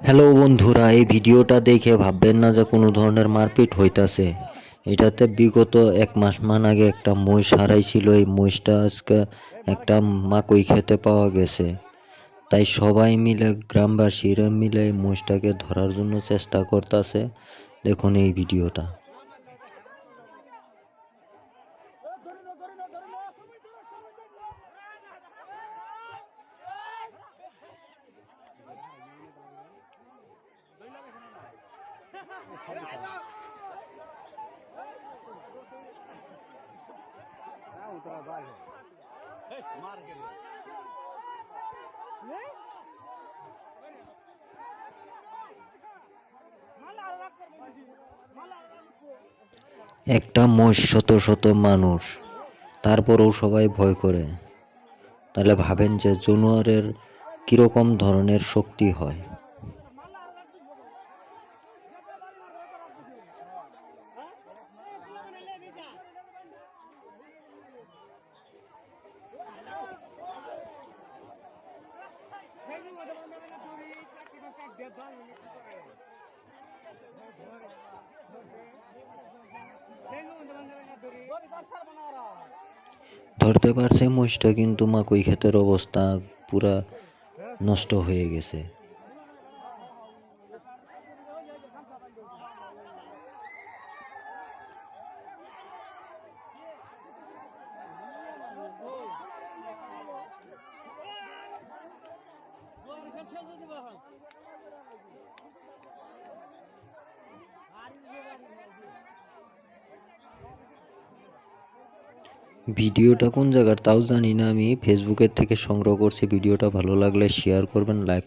Hello বন্ধুরা, এই ভিডিওটা দেখে ভাববেন না যে কোনো ধরনের মারপিট হইতাছে। এটাতে বিগত 1 মাস আগে একটা মহিষ হারাইছিল। এই মহিষটা আজকে একটা মাকই খেতে পাওয়া গেছে। তাই সবাই মিলে, গ্রামবাসীরা মিলে এই মহিষটাকে ধরার জন্য চেষ্টা করতেছে। দেখুন এই ভিডিওটা। একটা মহিষ, শত শত মানুষ, তারপরেও সবাই ভয় করে। তাহলে ভাবেন যে জানোয়ারের কিরকম ধরনের শক্তি হয়। ধরতে পারছে মহিষটা, কিন্তু মাকই ক্ষেতের অবস্থা পুরা নষ্ট হয়ে গেছে। ভিডিওটা কোন জায়গার তাও জানি না, আমি ফেসবুকের থেকে সংগ্রহ করছি। ভিডিওটা ভালো লাগলে শেয়ার করবেন, লাইক